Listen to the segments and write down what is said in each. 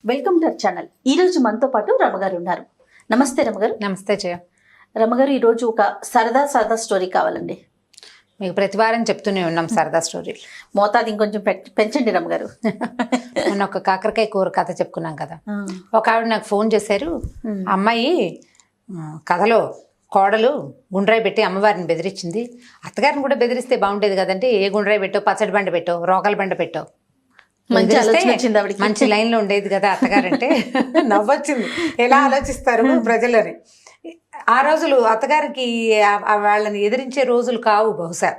Welcome to our channel. ఈ రోజు మనతో పాటు రమగారు ఉన్నారు. నమస్తే రమగారు. నమస్తే జయ. రమగారు, ఈరోజు ఒక సరదా స్టోరీ కావాలండి. మీకు ప్రతి వారం చెప్తూనే ఉన్నాం సరదా స్టోరీ. మోతాదు ఇంకొంచెం పెంచండి రమగారు. మొన్న ఒక కాకరకాయ కూర కథ చెప్పుకున్నాం కదా. ఒక ఆవిడ నాకు ఫోన్ చేశారు. అమ్మాయి కథలో కోడలు గుండ్రాయి పెట్టి అమ్మవారిని బెదిరించింది. అత్తగారిని కూడా బెదిరిస్తే బాగుండేది కదంటే, ఏ గుండ్రాయి పెట్టో, పచ్చడి బండ పెట్టో, రోకల బండ పెట్టో, మంచి లైన్ లో ఉండేది కదా అత్తగారంటే. నవ్వొచ్చింది. ఎలా ఆలోచిస్తారు ప్రజలని. ఆ రోజులు అత్తగారికి వాళ్ళని ఎదిరించే రోజులు కావు బహుశా.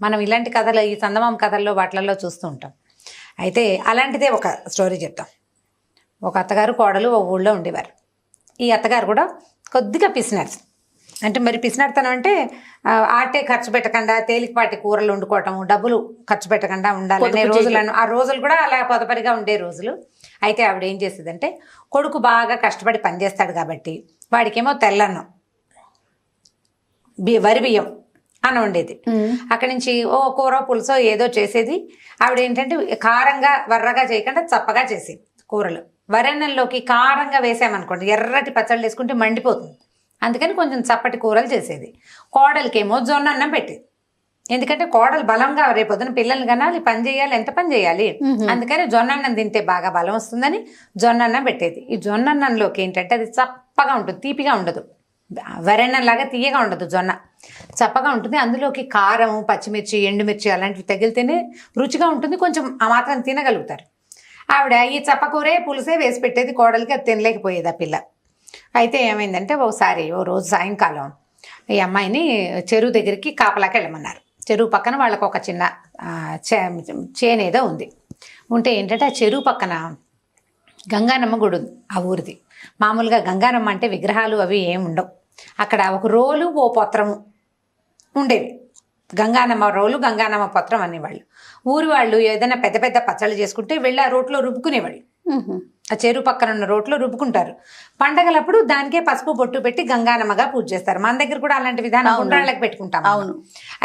మనం ఇలాంటి కథలు, ఈ చందమామ కథల్లో వాటిల్లో చూస్తూ ఉంటాం. అయితే అలాంటిదే ఒక స్టోరీ చెప్తాం. ఒక అత్తగారు కోడలు ఒక ఊళ్ళో ఉండేవారు. ఈ అత్తగారు కూడా కొద్దిగా పిసినారు. అంటే మరి పిసినాడుతనం అంటే ఆటే ఖర్చు పెట్టకుండా తేలికపాటి కూరలు వండుకోవటం, డబ్బులు ఖర్చు పెట్టకుండా ఉండాలనే రోజులను, ఆ రోజులు కూడా అలా పొదపరిగా ఉండే రోజులు. అయితే ఆవిడ ఏం చేసేదంటే, కొడుకు బాగా కష్టపడి పనిచేస్తాడు కాబట్టి వాడికేమో తెల్లన్నం, వరి బియ్యం అని ఉండేది. అక్కడి నుంచి ఓ కూర పులుసో ఏదో చేసేది. ఆవిడ ఏంటంటే కారంగా వర్రగా చేయకుండా చప్పగా చేసేది కూరలు. వరన్నంలోకి కారంగా వేసామనుకోండి, ఎర్రటి పచ్చళ్ళు వేసుకుంటే మండిపోతుంది. అందుకని కొంచెం చప్పటి కూరలు చేసేది. కోడలికేమో జొన్న అన్నం పెట్టేది. ఎందుకంటే కోడలు బలంగా రేపొద్దున పిల్లల్ని కనాలి, పని చేయాలి, ఎంత పని చేయాలి. అందుకని జొన్న అన్నం తింటే బాగా బలం వస్తుందని జొన్న అన్నం పెట్టేది. ఈ జొన్న అన్నంలోకి ఏంటంటే అది చప్పగా ఉంటుంది, తీపిగా ఉండదు. వరన్నంలాగా తీయగా ఉండదు, జొన్న చప్పగా ఉంటుంది. అందులోకి కారం, పచ్చిమిర్చి, ఎండుమిర్చి అలాంటివి తగిలితేనే రుచిగా ఉంటుంది. కొంచెం ఆ మాత్రం తినగలుగుతారు. ఆవిడ ఈ చప్పకూరే పులుసే వేసి పెట్టేది కోడలికి. అది తినలేకపోయేది ఆ పిల్ల. అయితే ఏమైందంటే, ఒకసారి ఓ రోజు సాయంకాలం ఈ అమ్మాయిని చెరువు దగ్గరికి కాపలాకి వెళ్ళమన్నారు. చెరువు పక్కన వాళ్ళకు ఒక చిన్న చేనేదో ఉంది. ఉంటే ఏంటంటే, ఆ చెరువు పక్కన గంగానమ్మ గుడి ఉంది ఆ ఊరిది. మామూలుగా గంగానమ్మ అంటే విగ్రహాలు అవి ఏమి ఉండవు. అక్కడ ఒక రోలు, ఓ పత్రము ఉండేవి. గంగానమ్మ రోలు, గంగానమ్మ పత్రం అనేవాళ్ళు. ఊరి వాళ్ళు ఏదైనా పెద్ద పెద్ద పచ్చళ్ళు చేసుకుంటే వెళ్ళి ఆ రోట్లో రుబ్బుకునేవాళ్ళు. ఆ చెరువు పక్కన ఉన్న రోట్లో రుబ్బుకుంటారు. పండగలప్పుడు దానికే పసుపు బొట్టు పెట్టి గంగానమ్మగా పూజ చేస్తారు. మన దగ్గర కూడా అలాంటి విధానం ఉండ్రాళ్ళకి పెట్టుకుంటాం. అవును.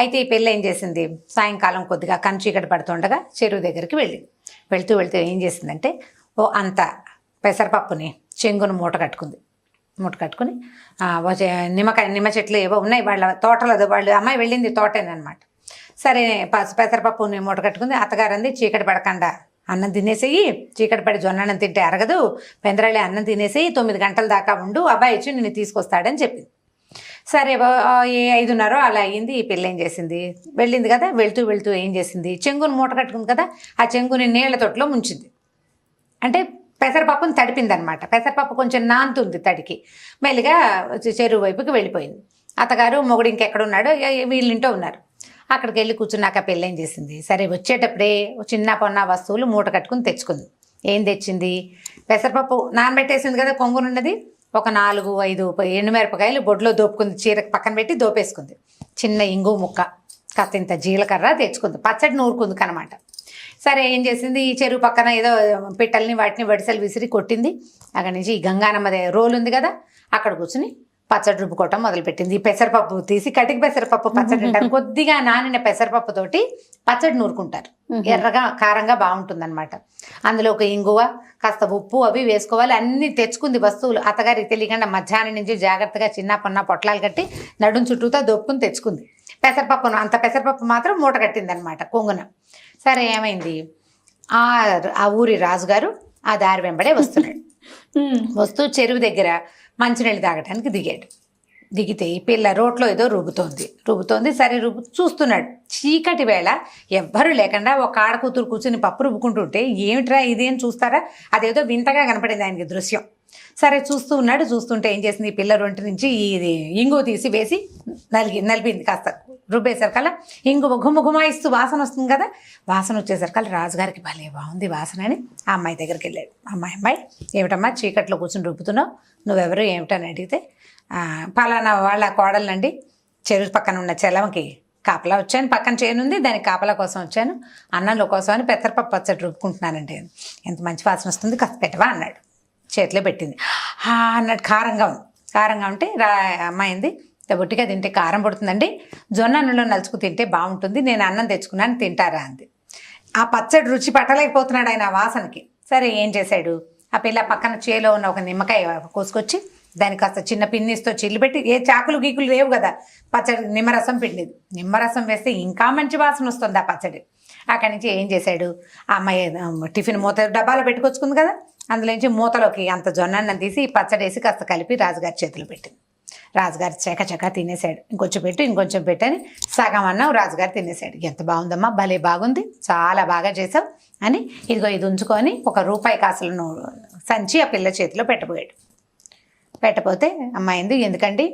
అయితే ఈ పెళ్ళి ఏం చేసింది, సాయంకాలం కొద్దిగా చీకటి పడుతుండగా చెరువు దగ్గరికి వెళ్తూ ఏం చేసిందంటే, ఓ అంత పెసరపప్పుని చెంగును మూట కట్టుకుని నిమ్మ చెట్లు ఏవో ఉన్నాయి వాళ్ళ తోటలో. వాళ్ళు అమ్మాయి వెళ్ళింది తోటేనమాట. సరే పెసరపప్పుని మూట కట్టుకుంది. అత్తగారు అంది, చీకటి పడకుండా అన్నం తినేసేయి, చీకటి పడి జొన్న అన్నం తింటే అరగదు, పెందరాళి అన్నం తినేసేయి, 9 గంటల దాకా ఉండు, అబ్బాయి వచ్చి నిన్ను తీసుకొస్తాడని చెప్పింది. సరే 5:30 అలా అయ్యింది. ఈ పిల్ల ఏం చేసింది, వెళ్ళింది కదా, వెళ్తూ ఏం చేసింది, చెంగుని మూట కట్టుకుంది కదా, ఆ చెంగుని నీళ్ల తొట్టులో ముంచింది. అంటే పెసరపప్పుని తడిపింది అనమాట. పెసరపప్పు కొంచెం నాంతుంది తడికి. మెల్లిగా చెరువు వైపుకి వెళ్ళిపోయింది. అత్తగారు మొగుడు ఇంకెక్కడున్నాడో వీళ్ళింటో ఉన్నారు. అక్కడికి వెళ్ళి కూర్చున్నాక పెళ్ళి ఏం చేసింది, సరే వచ్చేటప్పుడే చిన్న పొన్న వస్తువులు మూట కట్టుకుని తెచ్చుకుంది. ఏం తెచ్చింది, పెసరపప్పు నానబెట్టేసింది కదా కొంగునున్నది, ఒక 4-5 ఎండుమిరపకాయలు బొడ్లో దోపుకుంది. చీర పక్కన పెట్టి దోపేసుకుంది. చిన్న ఇంగు ముక్క, కాస్త ఇంత జీలకర్ర తెచ్చుకుంది. పచ్చడి నూరుకుంది కనమాట. సరే ఏం చేసింది, ఈ చెరువు పక్కన ఏదో పిట్టల్ని వాటిని వడిసెలు విసిరి కొట్టింది. అక్కడి నుంచి ఈ గంగానమ్మదే రోలు ఉంది కదా, అక్కడ కూర్చుని పచ్చడి రుబ్బుకోవటం మొదలుపెట్టింది. ఈ పెసరపప్పు తీసి, కటిక పెసరపప్పు పచ్చడి అంటారు. కొద్దిగా నానిన పెసరపప్పుతోటి పచ్చడి నూరుకుంటారు. ఎర్రగా కారంగా బాగుంటుందన్నమాట. అందులో ఒక ఇంగువ, కాస్త ఉప్పు అవి వేసుకోవాలి. అన్నీ తెచ్చుకుంది వస్తువులు. అత్తగారికి తెలియకుండా మధ్యాహ్నం నుంచి జాగ్రత్తగా చిన్న పొన్న పొట్లాలు కట్టి నడుం చుట్టూతో దొప్పుకుని తెచ్చుకుంది. పెసరపప్పును అంత పెసరపప్పు మాత్రం మూట కట్టింది అనమాట కొంగున. సరే ఏమైంది, ఆ ఊరి రాజుగారు ఆ దారి వెంబడే వస్తున్నాడు. వస్తూ చెరువు దగ్గర మంచినీళ్ళు తాగడానికి దిగితే ఈ పిల్ల రోట్లో ఏదో రుబ్బుతోంది. సరే చూస్తున్నాడు. చీకటి వేళ ఎవ్వరూ లేకుండా ఒక ఆడకూతురు కూర్చుని పప్పు రుబ్బుకుంటుంటే, ఏమిట్రా ఇది అని చూస్తారా, అదేదో వింతగా కనపడింది ఆయనకి దృశ్యం. సరే చూస్తుంటే ఏం చేసింది, ఈ పిల్ల రొంటి నుంచి ఇది ఇంగు తీసి వేసి నలిపింది. కాస్త రుబ్బేసరికల్లా ఇంగు గుమాయిస్తూ వాసన వస్తుంది కదా, వాసన వచ్చేసరికల్లా రాజుగారికి భలే బాగుంది వాసన అని ఆ అమ్మాయి దగ్గరికి వెళ్ళాడు. అమ్మాయి ఏమిటమ్మా చీకట్లో కూర్చుని రుబ్బుతున్నావు, నువ్వెవరు ఏమిటని అడిగితే, పలానా వాళ్ళ కోడలండి, చెరువు పక్కన ఉన్న చెలవకి కాపలా వచ్చాను, పక్కన చేనుంది దానికి కాపలా కోసం వచ్చాను, అన్నంలో కోసం అని పెసరపప్పు పచ్చడి రుబ్బుకుంటున్నానండి. ఎంత మంచి వాసన వస్తుంది, కాస్త పెట్టవా అన్నాడు. చేతిలో పెట్టింది. అన్నట్టు కారంగా ఉంటే అమ్మాయింది, బొట్టిగా తింటే కారం పడుతుందండి, జొన్న అన్నంలో నలుచుకు తింటే బాగుంటుంది, నేను అన్నం తెచ్చుకున్నాను తింటారా అంది. ఆ పచ్చడి రుచి పట్టలేకపోతున్నాడు ఆయన ఆ వాసనకి. సరే ఏం చేశాడు, ఆ పిల్ల పక్కన చేలో ఉన్న ఒక నిమ్మకాయ కోసుకొచ్చి దానికి కాస్త చిన్న పిన్నిస్తో చిల్లు పెట్టి, ఏ చాకులు గీకులు లేవు కదా, పచ్చడి నిమ్మరసం పిండిది. నిమ్మరసం వేస్తే ఇంకా మంచి వాసన వస్తుంది ఆ పచ్చడి. అక్కడి నుంచి ఏం చేశాడు, ఆ అమ్మాయి టిఫిన్ మూత డబ్బాలో పెట్టుకొచ్చుకుంది కదా, అందులోంచి మూతలోకి అంత జొన్నన్నం తీసి పచ్చడి వేసి కాస్త కలిపి రాజుగారి చేతిలో పెట్టింది. రాజుగారు చక తినేశాడు. ఇంకొంచెం పెట్టని సగం అన్నం రాజుగారు తినేశాడు. ఎంత బాగుందమ్మా, భలే బాగుంది, చాలా బాగా చేసావు అని ఇదిగో ఇది ఉంచుకొని ఒక రూపాయి కాసులను సంచి ఆ పిల్ల చేతిలో పెట్టబోయాడు. పెట్టపోతే అమ్మాయింది, ఎందుకండి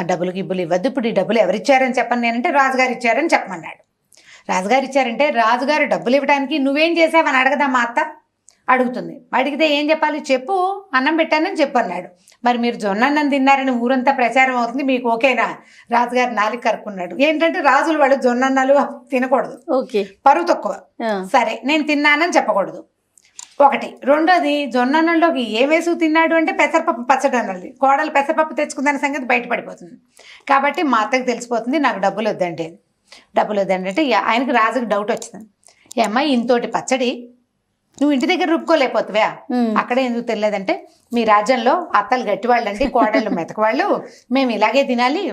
డబ్బులు గిబ్బులు ఇవ్వద్దు, ఇప్పుడు ఈ డబ్బులు ఎవరిచ్చారని చెప్పండి నేనంటే రాజుగారు ఇచ్చారని చెప్పమన్నాడు. రాజుగారు ఇచ్చారంటే రాజుగారు డబ్బులు ఇవ్వడానికి నువ్వేం చేసావని అడగదా మా అత్త అడుగుతుంది. అడిగితే ఏం చెప్పాలి, చెప్పు అన్నం పెట్టానని చెప్పు అన్నాడు. మరి మీరు జొన్నన్నం తిన్నారని ఊరంతా ప్రచారం అవుతుంది, మీకు ఓకేనా? రాజుగారు నాలుగు కరుక్కున్నాడు. ఏంటంటే రాజులు వాళ్ళు జొన్నన్నాలు తినకూడదు, ఓకే, పరువు తక్కువ. సరే నేను తిన్నానని చెప్పకూడదు ఒకటి. రెండోది, జొన్నన్నంలోకి ఏ వేసుకు తిన్నాడు అంటే పెసరపప్పు పచ్చడి అన్నది. కోడలు పెసరపప్పు తెచ్చుకుందన్న సంగతి బయటపడిపోతుంది. కాబట్టి మా అత్తకి తెలిసిపోతుంది నాకు డబ్బులు వద్దండి అంటే ఆయనకి రాజుకి డౌట్ వచ్చింది. ఏ అమ్మాయి ఇంతోటి పచ్చడి నువ్వు ఇంటి దగ్గర రుబ్బుకోలేకపోతావా, అక్కడే ఎందుకు తెలియదంటే మీ రాజ్యంలో అత్తలు గట్టివాళ్ళండి, కోడళ్ళు మెతకవాళ్ళు, మేము ఇలాగే తినాలి,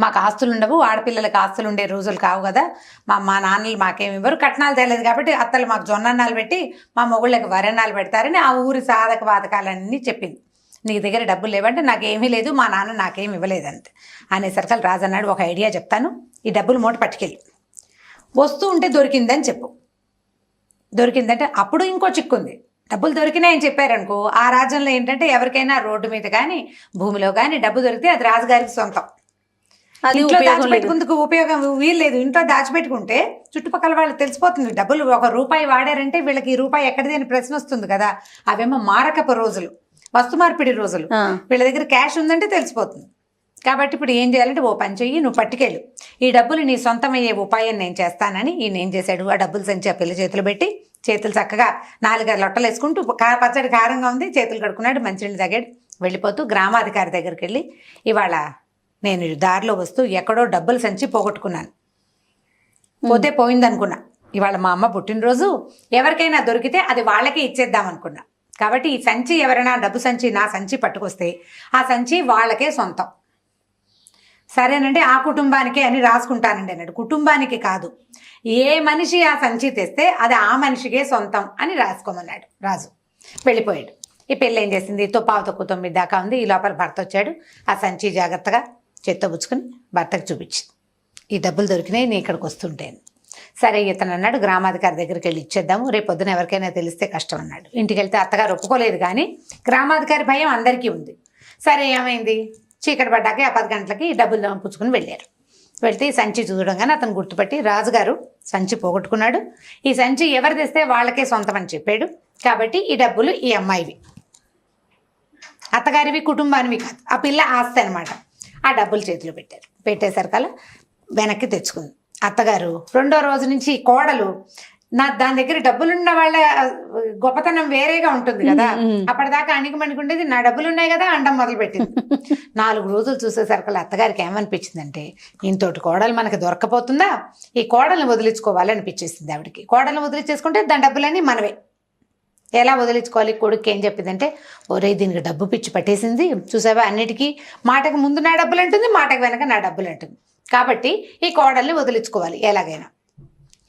మాకు ఆస్తులు ఉండవు, ఆడపిల్లలకి ఆస్తులు ఉండే రోజులు కావు కదా, మా నాన్నలు మాకేమి ఇవ్వరు, కట్నాలు తేలేదు కాబట్టి అత్తలు మాకు జొన్నన్నాలు పెట్టి మా మొగుళ్ళకి వరన్నాలు పెడతారని ఆ ఊరి సాధక బాధకాలన్నీ చెప్పింది. నీ దగ్గర డబ్బులు లేవంటే నాకేమీ లేదు, మా నాన్న నాకేమి ఇవ్వలేదంతే అనేసరికి రాజు అన్నాడు, ఒక ఐడియా చెప్తాను, ఈ డబ్బులు మూట పట్టుకెళ్ళి వస్తూ ఉంటే దొరికిందని చెప్పు. దొరికిందంటే అప్పుడు ఇంకో చిక్కుంది, డబ్బులు దొరికినాయని చెప్పారనుకో ఆ రాజ్యంలో ఏంటంటే ఎవరికైనా రోడ్డు మీద కానీ భూమిలో కానీ డబ్బు దొరికితే అది రాజుగారికి సొంతం. ఇంట్లో దాచిపెట్టుకుందుకు ఉపయోగం వీల్లేదు. ఇంట్లో దాచిపెట్టుకుంటే చుట్టుపక్కల వాళ్ళు తెలిసిపోతుంది డబ్బులు ఒక రూపాయి వాడారంటే వీళ్ళకి ఈ రూపాయి ఎక్కడిది అని ప్రశ్న వస్తుంది కదా. అవేమో మారకపు రోజులు, వస్తు మార్పిడి రోజులు, వీళ్ళ దగ్గర క్యాష్ ఉందంటే తెలిసిపోతుంది. కాబట్టి ఇప్పుడు ఏం చేయాలంటే ఓ పని చెయ్యి, నువ్వు పట్టుకెళ్ళు, ఈ డబ్బులు నీ సొంతమయ్యే ఉపాయం నేను చేస్తానని ఈయన ఏం చేశాడు, ఆ డబ్బులు సంచి ఆ పిల్ల చేతులు పెట్టి చేతులు చక్కగా 4 లొట్టలు వేసుకుంటూ పచ్చడి కారంగా ఉంది చేతులు కడుక్కున్నాడు, మంచినీళ్ళు తాగాడు. వెళ్ళిపోతూ గ్రామాధికారి దగ్గరికి వెళ్ళి, ఇవాళ నేను దారిలో వస్తూ ఎక్కడో డబ్బులు సంచి పోగొట్టుకున్నాను, పోతే పోయిందనుకున్నా, ఇవాళ మా అమ్మ పుట్టినరోజు, ఎవరికైనా దొరికితే అది వాళ్ళకే ఇచ్చేద్దాం అనుకున్నా, కాబట్టి ఈ సంచి ఎవరైనా డబ్బు సంచి నా సంచి పట్టుకొస్తే ఆ సంచి వాళ్ళకే సొంతం, సరేనండి ఆ కుటుంబానికే అని రాసుకుంటానండి అన్నాడు. కుటుంబానికి కాదు, ఏ మనిషి ఆ సంచి తెస్తే అది ఆ మనిషికే సొంతం అని రాసుకోమన్నాడు రాజు. వెళ్ళిపోయాడు. ఈ పెళ్ళి ఏం చేసింది, పావు తక్కువ 9 దాకా ఉంది. ఈ లోపల భర్త వచ్చాడు. ఆ సంచి జాగ్రత్తగా చేత్తో పుచ్చుకొని భర్తకు చూపించింది, ఈ డబ్బులు దొరికినాయి నీ ఇక్కడికి వస్తుంటాను. సరే ఇతను అన్నాడు, గ్రామాధికారి దగ్గరికి వెళ్ళి ఇచ్చేద్దాము, రేపు పొద్దున ఎవరికైనా తెలిస్తే కష్టం అన్నాడు. ఇంటికి వెళ్తే అత్తగారు ఒప్పుకోలేదు, కానీ గ్రామాధికారి భయం అందరికీ ఉంది. సరే ఏమైంది, చీకటి పడ్డాక ఆ 10 గంటలకి డబ్బులు పుచ్చుకొని వెళ్ళారు. వెళ్తే ఈ సంచి చూడగానే అతను గుర్తుపట్టి, రాజుగారు సంచి పోగొట్టుకున్నాడు, ఈ సంచి ఎవరు తెస్తే వాళ్ళకే సొంతం అని చెప్పాడు, కాబట్టి ఈ డబ్బులు ఈ అమ్మాయివి, అత్తగారివి, కుటుంబానివి కాదు, ఆ పిల్ల ఆస్తి అనమాట. ఆ డబ్బులు చేతిలో పెట్టారు. పెట్టేసరికల్లా వెనక్కి తెచ్చుకుంది. అత్తగారు 2వ రోజు నుంచి కోడలు దాని దగ్గర డబ్బులున్న వాళ్ళ గొప్పతనం వేరేగా ఉంటుంది కదా, అప్పటిదాకా అణిగిమణిగుండేది, నా డబ్బులు ఉన్నాయి కదా అండం మొదలుపెట్టింది. 4 రోజులు చూసేసరికి అత్తగారికి ఏమనిపించిందంటే, ఇంతోటి కోడలు మనకి దొరకపోతుందా, ఈ కోడల్ని వదిలించుకోవాలి అనిపించేసింది ఆవిడకి. కోడల్ని వదిలించేసుకుంటే దాని డబ్బులన్నీ మనవే. ఎలా వదిలించుకోవాలి, కొడుకు ఏం చెప్పిందంటే, ఒరే దీనికి డబ్బు పిచ్చి పట్టేసింది చూసావా, అన్నిటికీ మాటకు ముందు నా డబ్బులు అంటుంది, మాటకు వెనక నా డబ్బులు అంటుంది, కాబట్టి ఈ కోడల్ని వదిలించుకోవాలి ఎలాగైనా.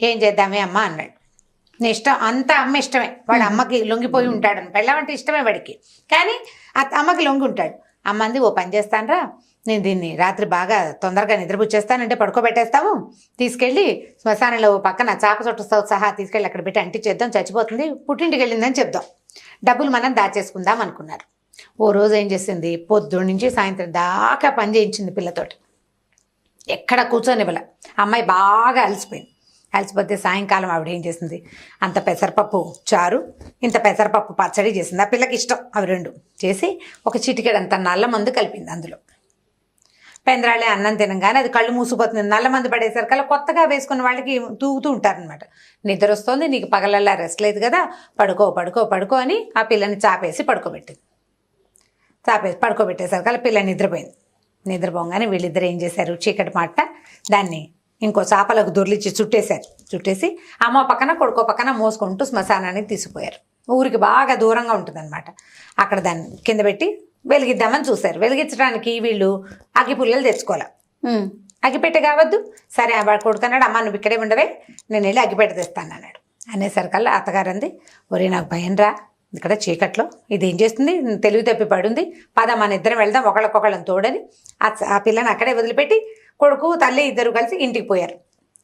ఏం చేద్దామే అమ్మ అన్నాడు. నీ ఇష్టం, అంతా అమ్మ ఇష్టమే, వాడు అమ్మకి లొంగిపోయి ఉంటాడని, పెళ్ళమంటే ఇష్టమే వాడికి, కానీ అమ్మకి లొంగి ఉంటాడు. అమ్మంది, ఓ పని చేస్తానరా, నేను దీన్ని రాత్రి బాగా తొందరగా నిద్రపుచ్చేస్తానంటే పడుకోబెట్టేస్తాము, తీసుకెళ్ళి శ్మశానంలో పక్కన చాప చుట్టతో సహా తీసుకెళ్ళి అక్కడ పెట్టి అంటించేద్దాం, చచ్చిపోతుంది, పుట్టింటికి వెళ్ళిందని చెప్దాం, డబ్బులు మనం దాచేసుకుందాం అనుకున్నారు. ఓ రోజు ఏం చేసింది, పొద్దున్న నుంచి సాయంత్రం దాకా పని చేయించింది పిల్లతోటి, ఎక్కడ కూర్చొనివ్వలే. అమ్మాయి బాగా అలసిపోతే సాయంకాలం ఆవిడ ఏం చేసింది, అంత పెసరపప్పు చారు, ఇంత పెసరపప్పు పచ్చడి చేసింది. ఆ పిల్లకి ఇష్టం అవి 2 చేసి ఒక చిటికెడంత నల్ల మందు కలిపింది అందులో. పెందరాళే అన్నం తినగానే అది కళ్ళు మూసిపోతుంది. నల్ల మందు పడేసరికల్లా కొత్తగా వేసుకున్న వాళ్ళకి తూగుతూ ఉంటారనమాట. నిద్ర వస్తుంది, నీకు పగలల్లా రెస్ట్ లేదు కదా, పడుకో అని ఆ పిల్లని చాపేసి పడుకోబెట్టేసరికల్లా పిల్ల నిద్రపోయింది. నిద్రపోగానే వీళ్ళిద్దరు ఏం చేశారు, చీకటి మాట దాన్ని ఇంకో చాపలకు దొర్లిచ్చి చుట్టేసి అమ్మ పక్కన కొడుకో పక్కన మోసుకుంటూ శ్మశానానికి తీసుకుపోయారు. ఊరికి బాగా దూరంగా ఉంటుందన్నమాట. అక్కడ దాన్ని కింద పెట్టి వెలిగిద్దామని చూశారు. వెలిగించడానికి వీళ్ళు అగ్గిపుల్లలు తెచ్చుకోవాలి. అగ్గిపెట్టె కావద్దు. సరే వాడు కొడుకున్నాడు, అమ్మ నువ్వు ఇక్కడే ఉండవే, నేను వెళ్ళి అగ్గిపెట్టె తెస్తాను అన్నాడు. అనేసరికల్లా అత్తగారు అంది, ఒరే నాకు భయం రా, ఇక్కడ చీకట్లో ఇది ఏం చేస్తుంది, తెలివి తప్పి పడుంది, పద మన ఇద్దరం వెళ్దాం ఒకళ్ళకొకళ్ళని తోడని ఆ పిల్లని అక్కడే వదిలిపెట్టి కొడుకు తల్లి ఇద్దరు కలిసి ఇంటికి పోయారు.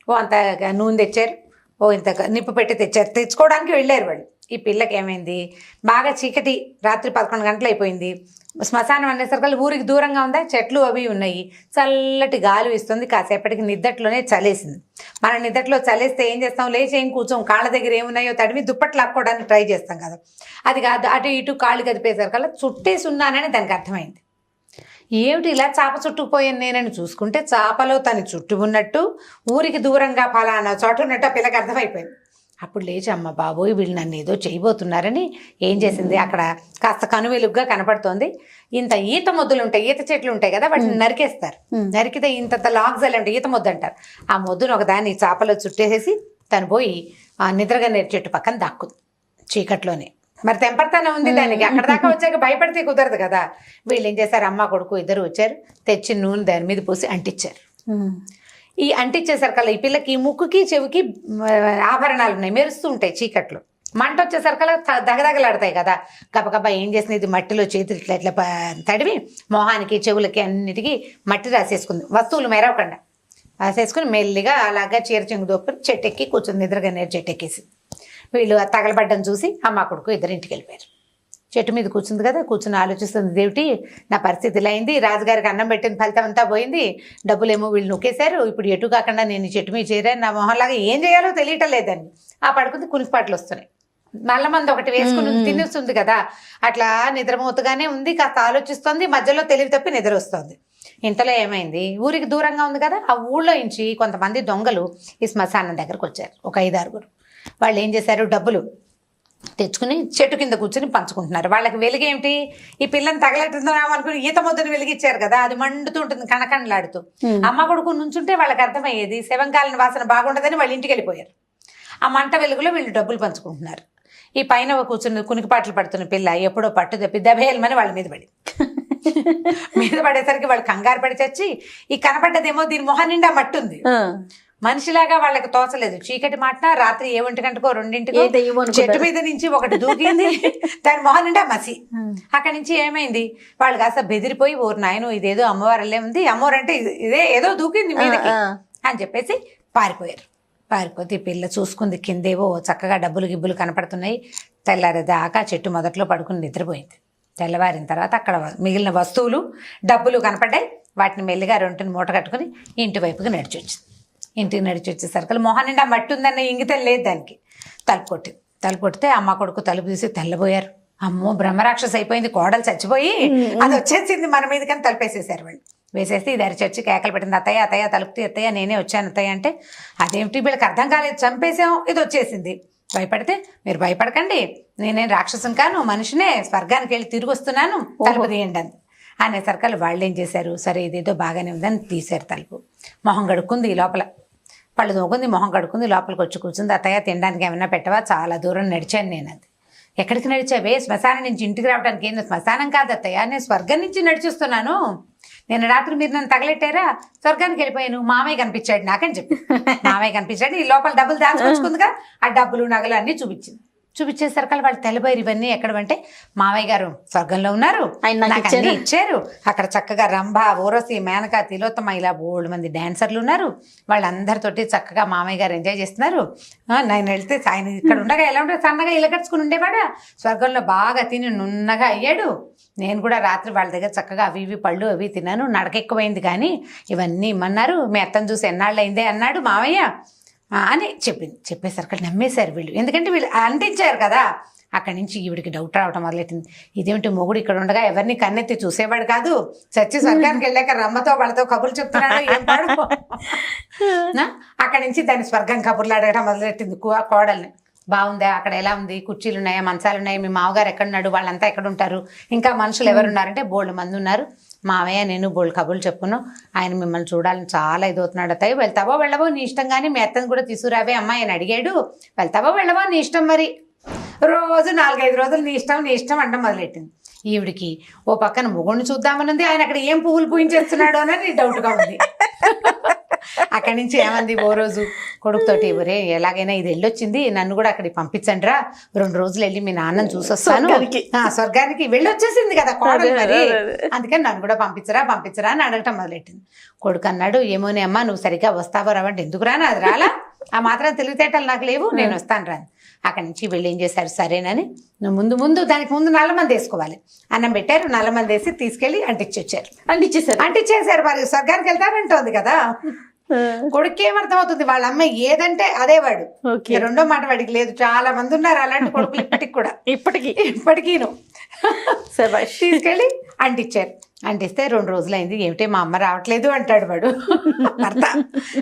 ఓ అంత నూనె తెచ్చారు, ఓ ఇంత నిప్పు పెట్టి తెచ్చారు. తెచ్చుకోవడానికి వెళ్ళారు వాళ్ళు. ఈ పిల్లకి ఏమైంది, బాగా చీకటి, రాత్రి 11 గంటలు అయిపోయింది. శ్మశానం అనేసరికి ఊరికి దూరంగా ఉందా, చెట్లు అవి ఉన్నాయి, చల్లటి గాలి ఇస్తుంది. కాసేపటికి నిద్దట్లోనే చలేసింది. మన నిద్దట్లో చలేస్తే ఏం చేస్తాం, లేచి ఏం కూర్చోం, కాళ్ళ దగ్గర ఏమున్నాయో తడిమి దుప్పట్లు లాక్కోవడానికి ట్రై చేస్తాం కదా. అది కాదు, అటు ఇటు కాళ్ళు కదిపేసరికల్లా చుట్టేసి ఉన్నానని దానికి అర్థమైంది. ఏమిటి ఇలా చాప చుట్టుకుపోయాను నేనని చూసుకుంటే చాపలో తను చుట్టూ ఉన్నట్టు, ఊరికి దూరంగా ఫలానా చోట ఉన్నట్టు ఆ పిల్లకి అర్థమైపోయింది. అప్పుడు లేచి అమ్మ బాబోయ్ వీళ్ళు నన్ను ఏదో చేయబోతున్నారని ఏం చేసింది, అక్కడ కాస్త కనువెలుగ్గా కనపడుతోంది. ఇంత ఈత మొద్దులు ఉంటాయి, ఈత చెట్లు ఉంటాయి కదా, వాటిని నరికేస్తారు. నరికితే ఇంత లాగ్జల్ అంటే ఈత మొద్దు అంటారు. ఆ మొద్దును ఒకదాన్ని చాపలో చుట్టేసేసి తను పోయి ఆ నిద్రగా నేరు చెట్టు పక్కన దాక్కుంది చీకట్లోనే. మరి తెంపడతానే ఉంది దానికి. అక్కడ దాకా వచ్చాక భయపడితే కుదరదు కదా. వీళ్ళు ఏం చేశారు, అమ్మ కొడుకు ఇద్దరు వచ్చారు, తెచ్చి నూనె దాని మీద పూసి అంటించారు. ఈ అంటించేసరికల్లా ఈ పిల్లకి ముక్కుకి చెవికి ఆభరణాలు ఉన్నాయి, మెరుస్తూ ఉంటాయి చీకట్లో. మంట వచ్చేసరికల్లా దగదగలాడతాయి కదా. గబగబా ఏం చేసింది, ఇది మట్టిలో చేతులు ఇట్లా ఇట్లా తడివి మొహానికి చెవులకి అన్నిటికీ మట్టి రాసేసుకుంది, వస్తువులు మెరవకుండా రాసేసుకుని మెల్లిగా అలాగా చీర చెంగు దొప్పుని చెట్టెక్కి కూర్చుంది. నిద్రగా నేరు చెట్టెక్కేసి వీళ్ళు తగలబడ్డం చూసి అమ్మ కొడుకు ఇద్దరు ఇంటికి వెళ్ళిపోయారు. చెట్టు మీద కూర్చుంది కదా, కూర్చుని ఆలోచిస్తుంది, దేవుటి నా పరిస్థితి ఇలా అయింది, రాజుగారికి అన్నం పెట్టిన ఫలితం అంతా పోయింది, డబ్బులేమో వీళ్ళు నొక్కేశారు, ఇప్పుడు ఎటు కాకుండా నేను చెట్టు మీద చేరాను, నా మొహంలాగా ఏం చేయాలో తెలియటం లేదని ఆ పడుకుంది. కునికిపాట్లు వస్తున్నాయి. నల్లమంది ఒకటి వేసుకుని తినేస్తుంది కదా, అట్లా నిద్రమూతగానే ఉంది. కాస్త ఆలోచిస్తుంది, మధ్యలో తెలివి తప్పి నిద్ర వస్తుంది. ఇంతలో ఏమైంది, ఊరికి దూరంగా ఉంది కదా, ఆ ఊళ్ళో నుంచి కొంతమంది దొంగలు ఈ శ్మశానం దగ్గరకు వచ్చారు. ఒక 5-6 వాళ్ళు ఏం చేశారు, డబ్బులు తెచ్చుకుని చెట్టు కింద కూర్చుని పంచుకుంటున్నారు. వాళ్ళకి వెలుగేమిటి, ఈ పిల్లని తగలెట్టుతున్నాం అనుకుని ఈత ముద్దను వెలిగించారు కదా, అది మండుతూ ఉంటుంది కణకణలాడుతూ. అమ్మ కొడుకు నుంచుంటే వాళ్ళకి అర్థమయ్యేది శవంకాలిన వాసన బాగుండదని వాళ్ళ ఇంటికి వెళ్ళిపోయారు. ఆ మంట వెలుగులో వీళ్ళు డబ్బులు పంచుకుంటున్నారు. ఈ పైన కూర్చుని కునికిపాట్లు పడుతున్న పిల్ల ఎప్పుడో పట్టు తప్పి దబేయమని వాళ్ళ మీద పడి మీద పడేసరికి వాళ్ళు కంగారు పడి చచ్చి, ఈ కనపడ్డదేమో దీని మొహం నిండా మట్టుంది. మనిషిలాగా వాళ్ళకి తోచలేదు. చీకటి మాట రాత్రి 1 గంటకో 2 చెట్టు మీద నుంచి ఒకటి దూకింది, దాని మొహం నిండా మసి. అక్కడి నుంచి ఏమైంది, వాళ్ళు కాస్త బెదిరిపోయి, ఓరు నాయను ఇదేదో అమ్మవారల్లే ఉంది, అమ్మవారంటే ఇదే ఏదో దూకింది మీదకి అని చెప్పేసి పారిపోయారు. పారిపోతే ఈ పిల్ల చూసుకుంది, కిందేవో చక్కగా డబ్బులు గిబ్బులు కనపడుతున్నాయి. తెల్లారేదాకా చెట్టు మొదట్లో పడుకుని నిద్రపోయింది. తెల్లవారిన తర్వాత అక్కడ మిగిలిన వస్తువులు డబ్బులు కనపడ్డాయి. వాటిని మెల్లిగా 2 మూట కట్టుకుని ఇంటి వైపుకి నడిచొచ్చింది. ఇంటికి నడిచి వచ్చేసరికి మొహం నిండా మట్టి ఉందన్న ఇంగితం లేదు దానికి. తలుపు కొట్టితే అమ్మ కొడుకు తలుపు తీసి తెల్లబోయారు. అమ్మో బ్రహ్మరాక్షస అయిపోయింది, కోడలు చచ్చిపోయి అది వచ్చేసింది మన మీద, కానీ తలుపేసేసారు వాళ్ళు. వేసేసి ఇది అరిచొచ్చి కేకలు పెట్టింది, అత్తయ్య అత్తయ్య తలుపుతీ అత్తయ్య నేనే వచ్చాను అత్తయ్య అంటే, అదేమిటి వీళ్ళకి అర్థం కాలేదు, చంపేసాం ఇది వచ్చేసింది. భయపడితే, మీరు భయపడకండి, నేనేం రాక్షసం కాను, మనిషినే, స్వర్గానికి వెళ్ళి తిరిగి వస్తున్నాను, తలుపు తీయండి అంది. అనేసరికి వాళ్ళు ఏం చేశారు, సరే ఇదేదో బాగానే ఉందని తీశారు తలుపు. మొహం కడుక్కుంది, ఈ లోపల పళ్ళు తోకుంది, మొహం కడుక్కుంది, లోపలికి వచ్చి కూర్చుంది. అత్తయ్య తినడానికి ఏమైనా పెట్టవా, చాలా దూరం నడిచాను నేను. అది ఎక్కడికి నడిచావే, శ్మశానం నుంచి ఇంటికి రావడానికి. ఏంది శ్మశానం కాదు అత్తయ్య, నేను స్వర్గం నుంచి నడిచిస్తున్నాను, నేను రాత్రి మీరు నన్ను తగలెట్టారా, స్వర్గానికి వెళ్ళిపోయాను, మామయ్య కనిపించాడు నాకని చెప్పి. మామయ్య కనిపించాడు, ఈ లోపల డబ్బులు దాచుకొచ్చుకుందిగా, ఆ డబ్బులు నగలు అన్నీ చూపించేసరికి వాళ్ళు తెల్లబోయారు. ఇవన్నీ ఎక్కడంటే మామయ్య గారు స్వర్గంలో ఉన్నారు, నాకు అన్నీ ఇచ్చారు, అక్కడ చక్కగా రంభ, ఊరసి, మేనక, తిలోత్తమ ఇలా 3 మంది డాన్సర్లు ఉన్నారు, వాళ్ళందరితోటి చక్కగా మామయ్య గారు ఎంజాయ్ చేస్తున్నారు. నేను వెళ్తే ఆయన ఇక్కడ ఉండగా ఎలా ఉంటే సన్నగా ఇలకట్టుకుని ఉండేవాడా, స్వర్గంలో బాగా తిని నున్నగా అయ్యాడు. నేను కూడా రాత్రి వాళ్ళ దగ్గర చక్కగా అవి ఇవి పళ్ళు అవి తిన్నాను, నడక ఎక్కువైంది, కానీ ఇవన్నీ ఇమ్మన్నారు, మీ అత్తను చూసి ఎన్నాళ్ళు అయిందే అన్నాడు మామయ్య అని చెప్పింది. చెప్పేసరికి నమ్మేశారు వీళ్ళు, ఎందుకంటే వీళ్ళు అంటించారు కదా. అక్కడి నుంచి ఈవిడికి డౌట్ రావటం మొదలెట్టింది, ఇదేమిటి మొగుడు ఇక్కడ ఉండగా ఎవరిని కన్నెత్తి చూసేవాడు కాదు, సచ్చి స్వర్గానికి వెళ్ళాక రమ్మతో వాళ్ళతో కబుర్లు చెప్తున్నాడు ఏం పాడు. అక్కడి నుంచి దాన్ని స్వర్గం కబుర్లు అడగటం మొదలెట్టింది కోడల్ని. బాగుందా, అక్కడ ఎలా ఉంది, కుర్చీలు ఉన్నాయా, మంచాలు ఉన్నాయా, మీ మామగారు ఎక్కడున్నాడు, వాళ్ళంతా ఎక్కడ ఉంటారు, ఇంకా మనుషులు ఎవరున్నారంటే 3 మంది ఉన్నారు, మావయ్య నేను బోల్డ్ కబుర్లు చెప్పుకున్నాం, ఆయన మిమ్మల్ని చూడాలని చాలా ఇదవుతున్నాడు అత్తయ్య, వెళ్తావో వెళ్ళవో నీ ఇష్టం, కానీ మీ అత్తని కూడా తీసుకురావే అమ్మాయి అని అడిగాడు, వెళ్తావో వెళ్ళవో నీ ఇష్టం మరి రోజు 4-5 రోజులు నీ ఇష్టం అంట మొదలెట్టింది. ఈవిడికి ఓ పక్కన మొగుడిని చూద్దామని ఉంది, ఆయన అక్కడ ఏం పువ్వులు పూయించేస్తున్నాడు అని డౌట్గా ఉంది. అక్కడి నుంచి ఏమంది ఓ రోజు కొడుకుతోటి, ఒరే ఎలాగైనా ఇది వెళ్ళొచ్చింది, నన్ను కూడా అక్కడికి పంపించండి రా, 2 రోజులు వెళ్ళి మీ నాన్నని చూసొస్తాను, స్వర్గానికి వెళ్ళొచ్చేసింది కదా కోడలు మరి, అందుకని నన్ను కూడా పంపించరా అని అడగటం మొదలెట్టింది. కొడుకు అన్నాడు, ఏమోనే అమ్మా నువ్వు సరిగ్గా వస్తావో రావంటే, ఎందుకు రాను, అది రాలా, ఆ మాత్రం తెలివితేటలు నాకు లేవు, నేను వస్తాను రాను. అక్కడి నుంచి వీళ్ళు ఏం చేశారు, సరేనని నువ్వు ముందు దానికి ముందు నల్లమంది వేసుకోవాలి, అన్నం పెట్టారు, నల్లమంది వేసి తీసుకెళ్లి అంటించేశారు. మరి స్వర్గానికి వెళ్తారంటోంది కదా. కొడుకు ఏమర్థం అవుతుంది, వాళ్ళ అమ్మ ఏదంటే అదే వాడు, రెండో మాట వాడికి లేదు. చాలా మంది ఉన్నారు అలాంటి కొడుకులు ఇప్పటికి కూడా, ఇప్పటికీను. తీసుకెళ్ళి అంటించారు. అంటిస్తే 2 రోజులైంది, ఏమిటే మా అమ్మ రావట్లేదు అంటాడు వాడు భర్త.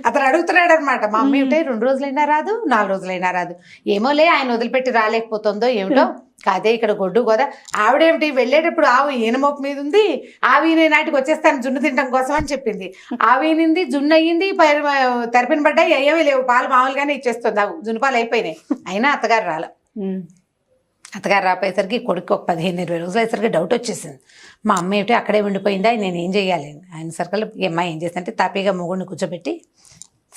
అతను అడుగుతున్నాడు అనమాట, మా అమ్మ ఏమిటే 2 రోజులైనా రాదు, 4 రోజులైనా రాదు, ఏమోలే ఆయన వదిలిపెట్టి రాలేకపోతుందో ఏమిటో. కాదే ఇక్కడ గొడ్డు గోదా, ఆవిడేమిటి వెళ్ళేటప్పుడు ఆవు ఈయన మోపు మీద ఉంది, ఆవి నాటికి వచ్చేస్తాను జున్ను తినడం కోసం అని చెప్పింది. ఆవినింది, జున్ను అయ్యింది, తెరపిన పడ్డాయి, ఏమీ లేవు, పాలు మామూలుగానే ఇచ్చేస్తుంది, ఆవు జున్ను పాలు అయిపోయినాయి. అయినా అత్తగారు రాలే. అత్తగారు రాపోయేసరికి కొడుకు ఒక 15-20 రోజులు అయ్యేసరికి డౌట్ వచ్చేసింది, మా అమ్మ ఏమిటి అక్కడే ఉండిపోయిందా, నేను ఏం చేయాలి. ఆయన సర్కల్ అమ్మాయి ఏం చేసిందంటే తాపీగా మొగుడిని కూర్చోబెట్టి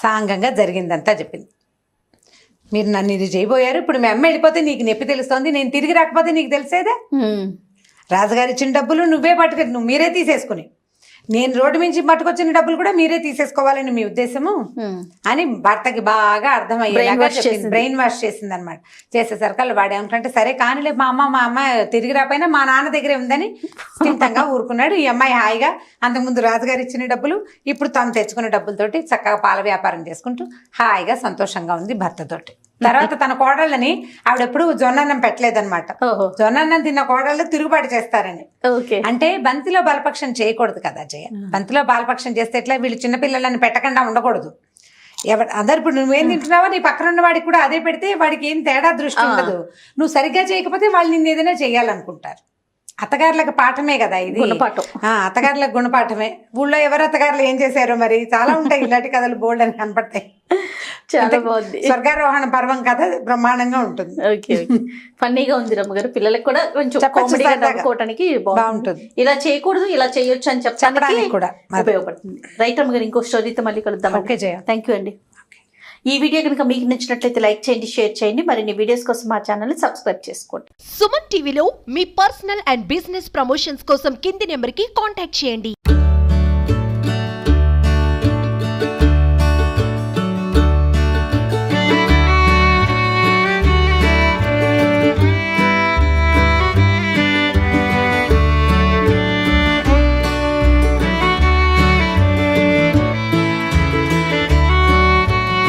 సాంగంగా జరిగిందంతా చెప్పింది. మీరు నన్ను ఇది చేయబోయారు, ఇప్పుడు మీ అమ్మ వెళ్ళిపోతే నీకు నొప్పి తెలుస్తోంది, నేను తిరిగి రాకపోతే నీకు తెలిసేదే, రాజుగారు ఇచ్చిన డబ్బులు నువ్వే పట్టుకొని మీరే తీసేసుకుని, నేను రోడ్డు నుంచి పట్టుకొచ్చిన డబ్బులు కూడా మీరే తీసేసుకోవాలని మీ ఉద్దేశము అని భర్తకి బాగా అర్థమయ్యేలాగా బ్రెయిన్ వాష్ చేసింది అనమాట. చేసేసరికి వాడు ఏమంటే, సరే కానీలే మా అమ్మ తిరిగి రాపోయినా మా నాన్న దగ్గరే ఉందని స్థిమితంగా ఊరుకున్నాడు. ఈ అమ్మాయి హాయిగా అంతకుముందు రాజుగారు ఇచ్చిన డబ్బులు, ఇప్పుడు తను తెచ్చుకున్న డబ్బులతోటి చక్కగా పాల వ్యాపారం చేసుకుంటూ హాయిగా సంతోషంగా ఉంది భర్తతోటి. తర్వాత తన కోడళ్ళని ఆవిడెప్పుడు జొన్నన్నం పెట్టలేదన్నమాట. జొన్నన్నం తిన్న కోడళ్ళు తిరుగుబాటు చేస్తారని. అంటే బంతిలో బలపక్షం చేయకూడదు కదా జయ. బంతిలో బాలపక్షం చేస్తే ఎట్లా, వీళ్ళు చిన్నపిల్లలని పెట్టకుండా ఉండకూడదు. అందరు ఇప్పుడు నువ్వేం తింటున్నావో నీ పక్కన ఉన్న వాడికి కూడా అదే పెడితే వాడికి ఏం తేడా దృష్టి ఉండదు. నువ్వు సరిగ్గా చేయకపోతే వాళ్ళు నిన్ను ఏదైనా చెయ్యాలనుకుంటారు. అత్తగారులకు పాఠమే కదా ఇది, అత్తగారులకు గుణపాఠమే. ఊళ్ళో ఎవరు అత్తగారులు ఏం చేశారో మరి, చాలా ఉంటాయి ఇలాంటి కథలు, బోల్డ్ అని కనపడతాయి. చాలా బాగుంది. స్వర్గారోహణ పర్వం కథ బ్రహ్మాండంగా ఉంటుంది. ఫన్నీగా ఉంది రమ్మగారు, పిల్లలకు కూడా కొంచెం నవ్వుకోవటానికి బాగుంటుంది. ఇలా చేయకూడదు, ఇలా చేయొచ్చు అని చెప్పడానికి కూడా ఉపయోగపడుతుంది. రైట్ రమ్మగారు, ఇంకో స్టోరీతో మళ్ళీ కలుద్దాం. ఓకే జయ, థ్యాంక్ యూ అండి. ఈ వీడియో కనుక మీకు నచ్చినట్లయితే లైక్ చేయండి, షేర్ చేయండి. మరిన్ని వీడియోస్ కోసం మా ఛానల్ ని సబ్స్క్రైబ్ చేసుకోండి. సుమన్ టీవీలో మీ పర్సనల్ అండ్ బిజినెస్ ప్రమోషన్స్ కోసం కింది నెంబర్ కి కాంటాక్ట్ చేయండి.